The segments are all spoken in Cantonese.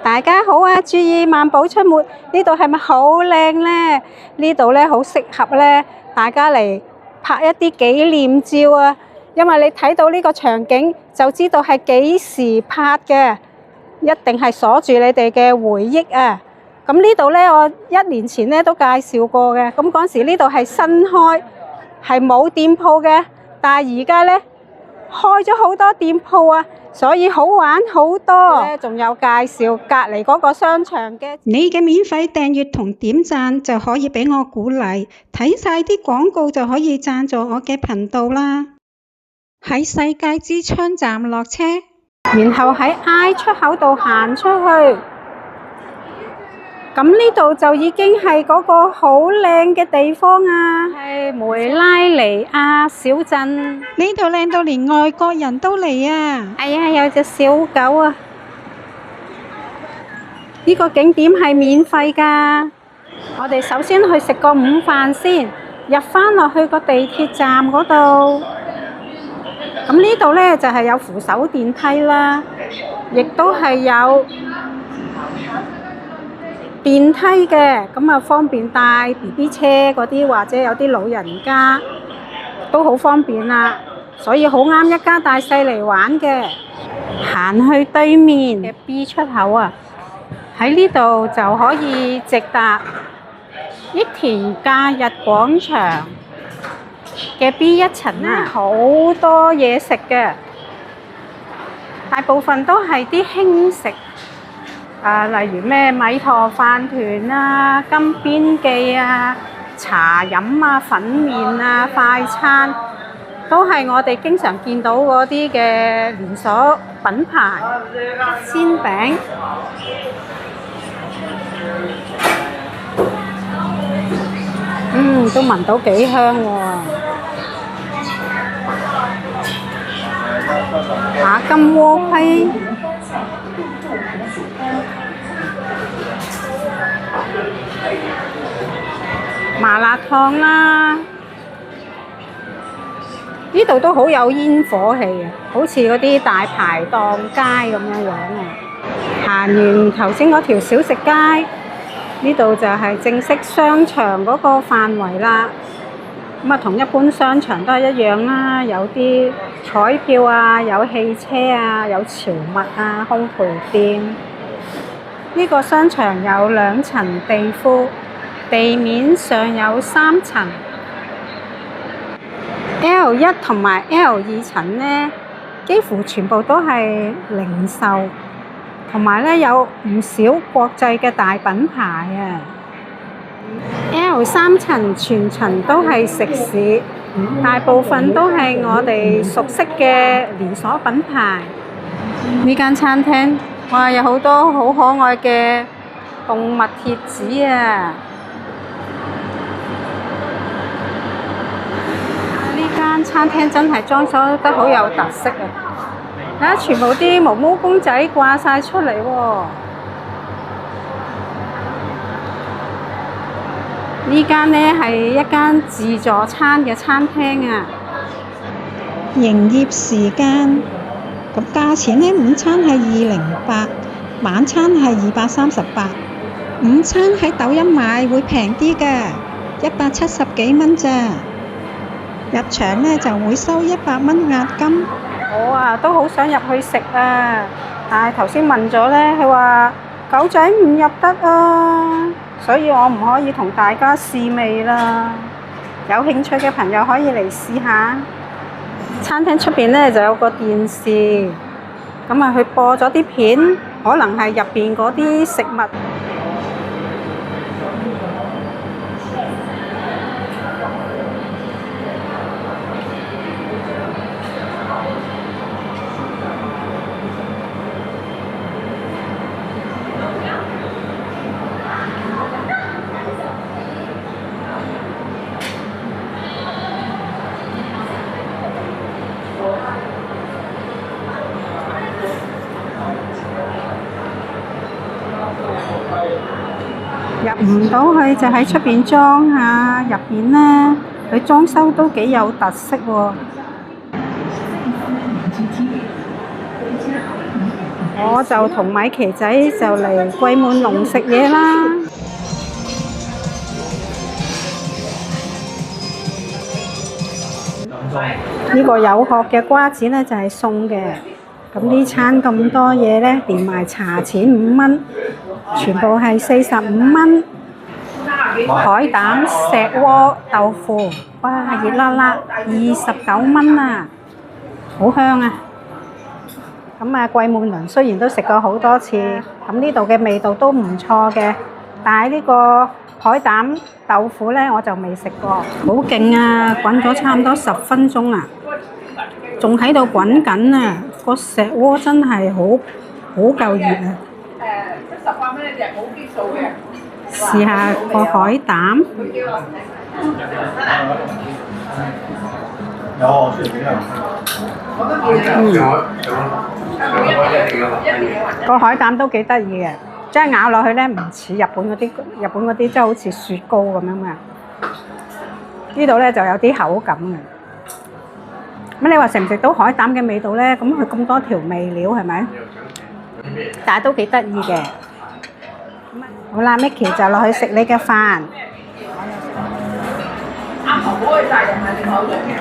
大家好啊！注意漫步出沒，呢度係咪好靚呢？呢度咧好適合咧，大家嚟拍一啲紀念照啊！因為你睇到呢個場景，就知道係幾時拍嘅，一定係鎖住你哋嘅回憶啊！咁呢度咧，我1年前咧都介紹過嘅，咁嗰時呢度係新開，係冇店鋪嘅，但係而家咧開咗好多店鋪啊！所以好玩好多，仲有介紹隔離嗰個商場嘅。你嘅免費訂閱同點讚就可以俾我鼓勵，睇晒啲廣告就可以贊助我嘅頻道啦。喺世界之窗站落車，然後喺 I 出口度行出去。咁呢度就已經係嗰個好靚嘅地方啊，係梅拉尼亞小鎮。呢度靚到連外國人都嚟啊！係啊，有隻小狗啊！呢個景點係免費㗎。我哋首先去食個午飯先，入返落去個地鐵站嗰度。咁呢度呢，就係有扶手電梯啦，亦都係有電梯嘅，咁啊方便帶 BB 車嗰啲，或者有啲老人家都好方便啦，所以好啱一家大細嚟玩嘅。行去對面嘅 B 出口啊，喺呢度就可以直達益田假日廣場嘅 B1層啊，好多嘢食嘅，大部分都係啲輕食。例如咩米陀飯團啊、金邊記啊、茶飲啊、粉麵啊、快餐，都係我哋經常見到嗰啲嘅連鎖品牌。煎餅，都聞到幾香喎。打金鍋盔。麻辣燙啦，呢度都好有煙火氣啊，好似嗰啲大排檔街咁樣啊。行完頭先嗰條小食街，呢度就係正式商場嗰個範圍啦。咁啊，同一般商場都係一樣啦，有啲彩票啊，有汽車啊，有潮物啊，烘焙店。呢個商場有2層地庫，地面上有3層。L1同埋 L2層呢，幾乎全部都係零售，同埋呢有唔少國際嘅大品牌啊。L3層全層都係食肆，大部分都係我哋熟悉嘅連鎖品牌。呢間餐廳，哇，有好多好可愛嘅動物貼紙啊！呢間餐廳真係裝修得好有特色啊！睇下全部啲毛毛公仔掛晒出嚟喎。呢間呢係一間自助餐嘅餐廳啊。營業時間，咁價錢呢，午餐係208，晚餐係238。午餐喺抖音買會平啲嘅，170幾蚊咋。入場呢就會收100蚊押金。我啊都好想入去食啊，但係頭先問咗呢，佢話狗仔唔入得啊，所以我唔可以同大家試味啦。有興趣嘅朋友可以嚟試下。餐廳出邊呢就有個電視，咁啊佢播咗啲片，可能係入邊嗰啲食物。入唔到去就喺出邊裝下，入邊呢佢裝修都幾有特色喎。我就同米奇仔就嚟桂滿龍食嘢啦。呢個有殼嘅瓜子呢，就係送嘅。咁呢餐咁多嘢呢，連埋茶錢5蚊，全部係45蚊。海膽石鍋豆腐，哇，熱辣辣，29蚊啊，好香啊！咁啊，桂滿倫雖然都食過好多次，咁呢度嘅味道都唔錯嘅，但係呢個海膽豆腐呢，我就未食過，好勁啊！滾咗差唔多10分鐘啊，仲喺度滾緊啊！個石鍋真係好夠熱啊！18蚊一隻，冇啲數嘅。試下個海膽，個海膽都幾得意嘅，即係咬落去咧唔似日本嗰啲即係好似雪糕咁樣嘅。呢度咧就有啲口感嘅。咁你話食唔食到海膽嘅味道咧？咁佢咁多調味料係咪？但係都幾得意嘅。好啦，Micky就落去食你嘅飯。啱頭嗰個責任係你手上嘅。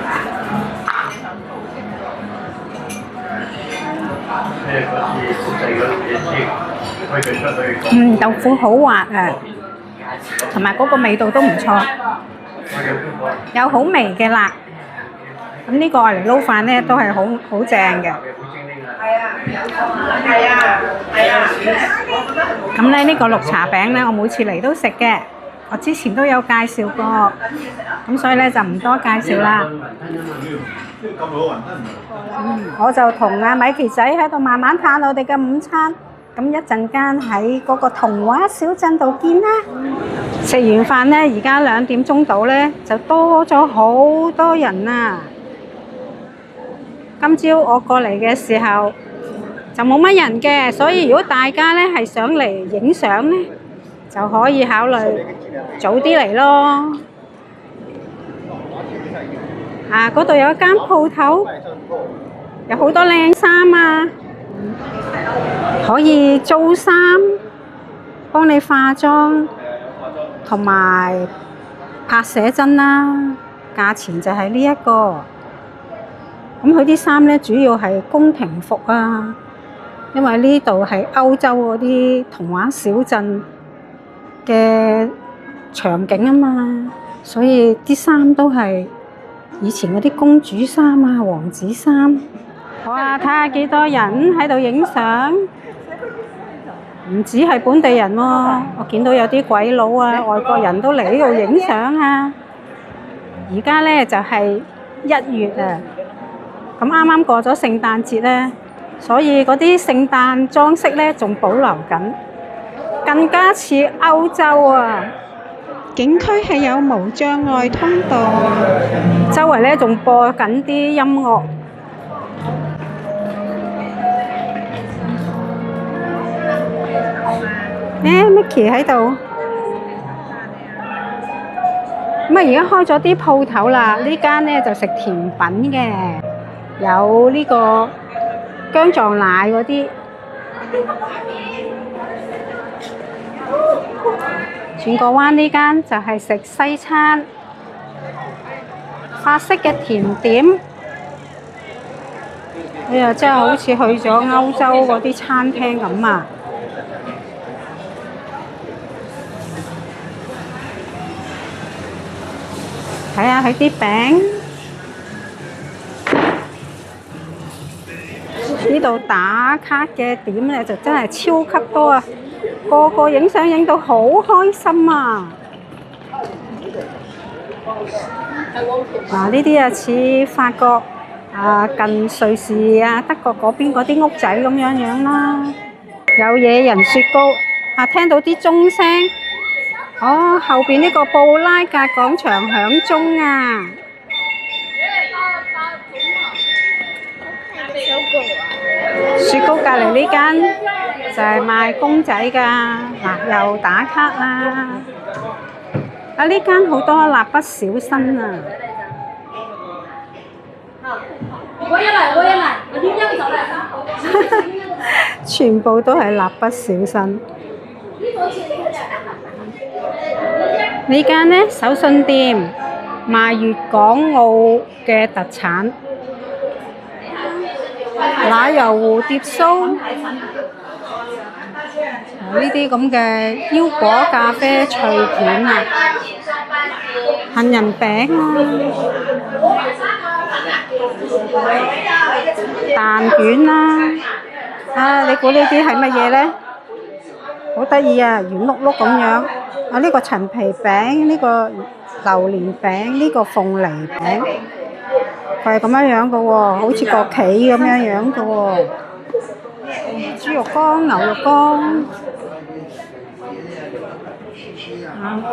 豆腐好滑啊，同埋嗰個味道都唔錯，有好微嘅辣。咁呢個嚟撈飯咧都係好正嘅。咁咧呢個綠茶餅咧，我每次嚟都食嘅，我之前都有介紹過，咁所以咧就唔多介紹啦。我就同阿米奇仔喺度慢慢嘆我哋嘅午餐，咁一陣間喺嗰個童話小鎮度見啦。食完飯咧，而家2點鐘到咧，就多咗好多人啊！今朝我過嚟嘅時候就冇乜人嘅，所以如果大家咧係想嚟影相咧，就可以考慮早啲嚟咯。啊，嗰度有一間鋪頭，有好多靚衫啊，可以租衫，幫你化妝，同埋拍寫真啦。價錢就係呢一個。咁佢啲衫咧主要係宮廷服啊，因為呢度係歐洲嗰啲童話小鎮嘅場景啊嘛，所以啲衫都係以前嗰啲公主衫啊、王子衫。好啊，睇下幾多人喺度影相，唔止係本地人喎，我見到有啲鬼佬啊、外國人都嚟呢度影相啊。而家咧就係1月啊。咁啱啱過咗聖誕節咧，所以嗰啲聖誕裝飾咧仲保留緊，更加似歐洲啊！景區係有無障礙通道，周圍咧仲播緊啲音樂。Micky 喺度。咁啊，而家開咗啲鋪頭啦，呢間咧就食甜品嘅。有呢個薑撞奶嗰啲，轉個彎呢間就係食西餐，法式嘅甜點。哎呀，真係好似去咗歐洲嗰啲餐廳咁啊！睇下佢啲餅。呢度打卡嘅點咧就真係超級多啊！個個影相影到好開心啊！嗱，呢啲啊似法國啊、近瑞士啊、德國嗰邊嗰啲屋仔咁樣啦。有野人雪糕啊，聽到啲鐘聲，哦，後邊呢個布拉格廣場響鐘啊！雪糕隔離呢間就係賣公仔㗎，嗱又打卡啦！啊，呢間好多蠟筆小新啊！全部都係蠟筆小新。呢間呢手信店賣粵港澳嘅特產，奶油蝴蝶酥，呢啲咁嘅腰果咖啡脆片啊，杏仁餅啊，蛋卷啦，你估呢啲係乜嘢呢？好得意啊，圓碌碌咁樣。啊，呢個陳皮餅，呢個榴蓮餅，呢個鳳梨餅，佢係咁樣樣嘅喎，好似個棋咁樣樣嘅喎。豬肉乾、牛肉乾，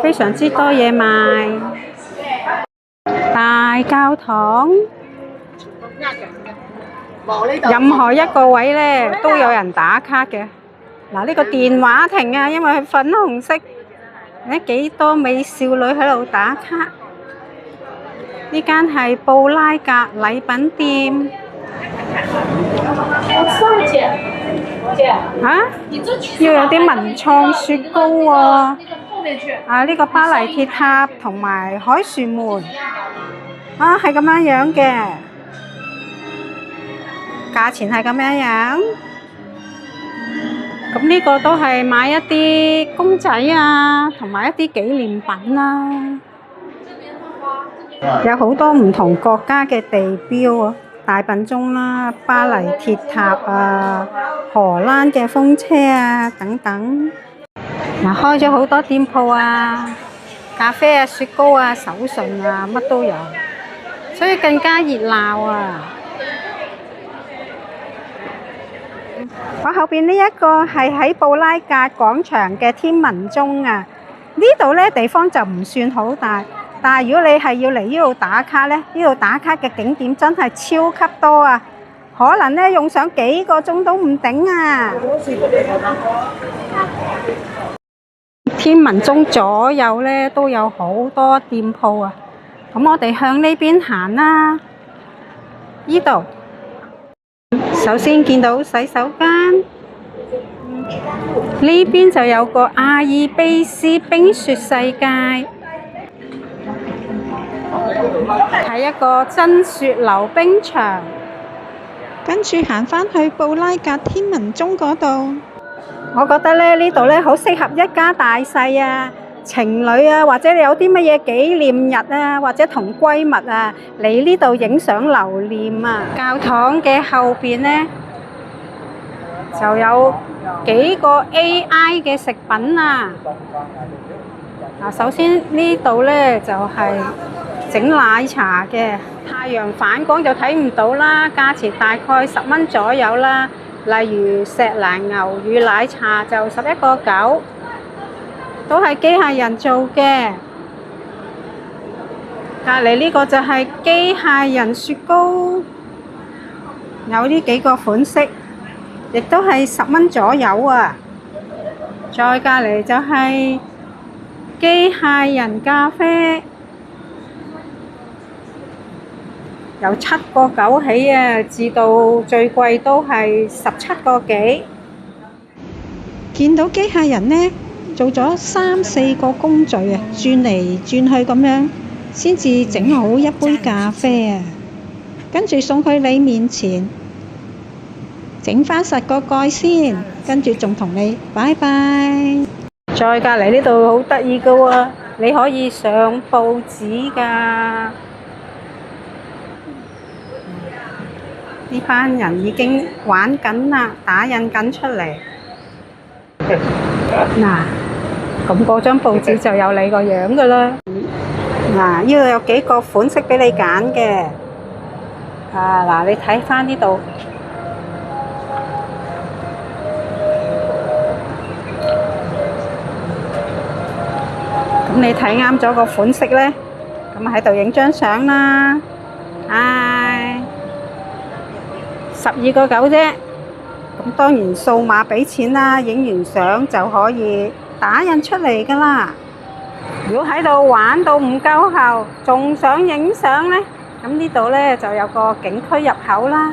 非常之多嘢賣。大教堂，任何一個位呢都有人打卡嘅。嗱，呢個電話亭啊，因為佢粉紅色，幾多美少女喺度打卡。呢間係布拉格禮品店。要有啲文創雪糕喎。呢個巴黎鐵塔同埋凱旋門。係咁樣樣嘅。價錢係咁樣樣。咁呢個都係買一啲公仔啊，同埋一啲紀念品啦。有好多唔同國家嘅地標啊，大笨鐘啦、巴黎鐵塔啊、荷蘭嘅風車啊等等。開咗好多店鋪啊，咖啡啊、雪糕啊、手信啊，乜都有，所以更加熱鬧啊！我後邊呢一個係喺布拉格廣場嘅天文鐘啊，呢度呢地方就唔算好大，但係如果你係要嚟呢度打卡呢，呢度打卡嘅景點真係超級多啊，可能呢用上幾個鐘都唔頂啊！天文鐘左右呢都有好多店鋪啊，咁我哋向呢邊行啦，呢度。首先見到洗手間，呢邊就有個阿爾卑斯冰雪世界，係一個真雪溜冰場。跟住行返去布拉格天文鐘嗰度。我覺得呢度呢好適合一家大細啊，情侶啊，或者你有啲乜嘢紀念日啊，或者同閨蜜啊嚟呢度影相留念啊。教堂嘅後邊呢就有幾個 AI 嘅食品啊。首先呢度呢就係整奶茶嘅，太陽反光就睇唔到啦，價錢大概10蚊左右啦。例如石蘭牛乳奶茶就11.9，都係機械人做嘅。隔離呢個就係機械人雪糕，有呢幾個款式，亦都係10蚊左右啊。再隔離就係機械人咖啡，由7.9起啊，至到最貴都係17個幾。見到機械人呢，做咗3、4個工序啊，轉嚟轉去咁樣，先至整好一杯咖啡啊。跟住送去你面前，整返實個蓋先，跟住仲同你拜拜。再隔離呢度好得意㗎喎，你可以上報紙㗎。呢班人已經玩緊啦，打印緊出嚟。嗱，咁嗰張報紙就有你個樣㗎啦。嗱，呢度有幾個款式俾你揀嘅。嗱，你睇返呢度。咁你睇啱咗個款式呢，咁喺度影張相啦。12.9啫，咁當然數碼俾錢啦，影完相就可以打印出嚟㗎啦。如果喺度玩到唔夠後，仲想影相呢，咁呢度呢就有個景區入口啦。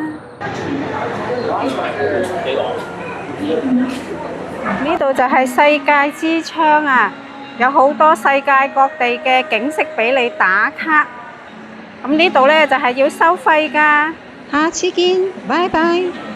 呢度就係世界之窗啊，有好多世界各地嘅景色俾你打卡。咁呢度呢，就係要收費㗎。下次見，拜拜。